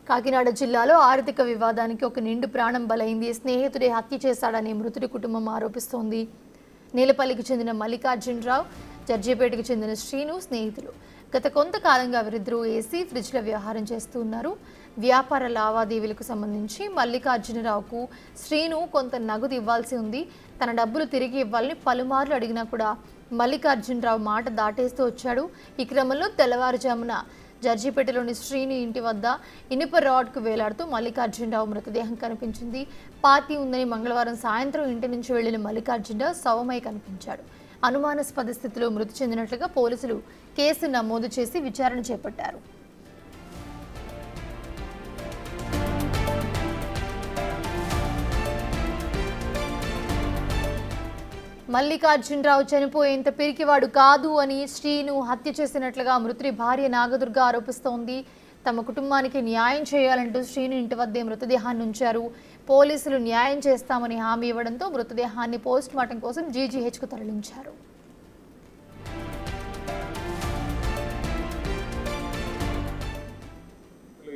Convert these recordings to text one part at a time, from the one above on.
కాకినాడ జిల్లాలో ఆర్థిక వివాదానికి ఒక నిండు ప్రాణం బలైంది. స్నేహితుడే హత్య చేశాడని మృతుడి కుటుంబం ఆరోపిస్తోంది. నీలపల్లికి చెందిన మల్లికార్జునరావు, జర్జీపేటకు చెందిన శ్రీను స్నేహితులు. గత కొంతకాలంగా వీరిద్దరూ ఏసీ ఫ్రిడ్జ్ల వ్యవహారం చేస్తూ ఉన్నారు. వ్యాపార లావాదేవీలకు సంబంధించి మల్లికార్జునరావుకు శ్రీను కొంత నగదు ఇవ్వాల్సి ఉంది. తన డబ్బులు తిరిగి ఇవ్వాలని పలుమార్లు అడిగినా కూడా మల్లికార్జునరావు మాట దాటేస్తూ వచ్చాడు. ఈ క్రమంలో తెల్లవారుజామున జర్జీపేటలోని శ్రీను ఇంటి వద్ద ఇనుప రాడ్కు వేలాడుతూ మల్లికార్జునరావు మృతదేహం కనిపించింది. పార్టీ ఉందని మంగళవారం సాయంత్రం ఇంటి నుంచి వెళ్లిన మల్లికార్జునరావు శవమై కనిపించాడు. అనుమానాస్పద స్థితిలో మృతి చెందినట్లుగా పోలీసులు కేసు నమోదు చేసి విచారణ చేపట్టారు. మల్లికార్జునరావు చనిపోయేంత పిరికివాడు కాదు అని శ్రీను హత్య చేసినట్లుగా మృతుడి భార్య నాగదుర్గ ఆరోపిస్తోంది. తమ కుటుంబానికి న్యాయం చేయాలంటూ శ్రీను ఇంటి వద్దే మృతదేహాన్ని ఉంచారు. పోలీసులు న్యాయం చేస్తామని హామీ ఇవ్వడంతో మృతదేహాన్ని పోస్టుమార్టం కోసం జీజీహెచ్కు తరలించారు.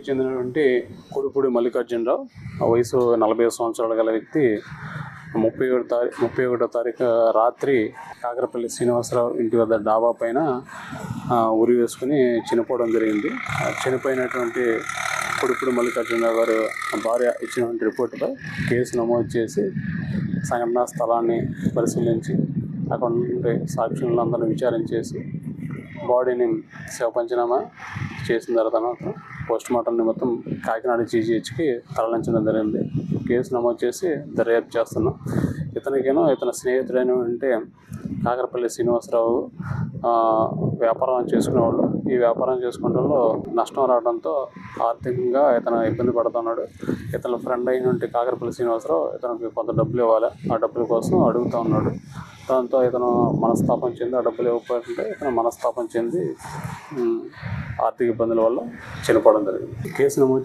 చెందినటువంటి కొడుపూడి మల్లికార్జునరావు, వయసు 40 సంవత్సరాలు గల వ్యక్తి 31వ తారీఖు రాత్రి కాకరపల్లి శ్రీనివాసరావు ఇంటి వద్ద డాబా పైన ఉరి వేసుకుని చనిపోవడం జరిగింది. చనిపోయినటువంటి కొడుపూడి మల్లికార్జునరావు గారు భార్య ఇచ్చినటువంటి రిపోర్టుపై కేసు నమోదు చేసి సంఘటనా స్థలాన్ని పరిశీలించి అక్కడ ఉండే సాక్షులందరినీ విచారించేసి బాడీని శవ పంచనామా చేసిన తర్వాత పోస్టుమార్టం నిమిత్తం కాకినాడ జీజీహెచ్కి తరలించడం జరిగింది. కేసు నమోదు చేసి దర్యాప్తు చేస్తున్నాం. ఇతని స్నేహితుడైన అంటే కాకరపల్లి శ్రీనివాసరావు వ్యాపారం చేసుకునేవాళ్ళు. ఈ వ్యాపారం చేసుకుంటూ నష్టం రావడంతో ఆర్థికంగా ఇతను ఇబ్బంది పడుతున్నాడు. ఇతని ఫ్రెండ్ అయినటువంటి కాకరపల్లి శ్రీనివాసరావు ఇతనికి కొంత డబ్బులు ఇవ్వాలి. ఆ డబ్బుల కోసం అడుగుతూ ఉన్నాడు. దాంతో ఇతను మనస్తాపం చెంది ఆ డబ్బులు ఇవ్వకపోతుంటే ఇతను మనస్తాపం చెంది ఆర్థిక ఇబ్బందుల వల్ల చనిపోవడం జరిగింది. కేసు నమోదు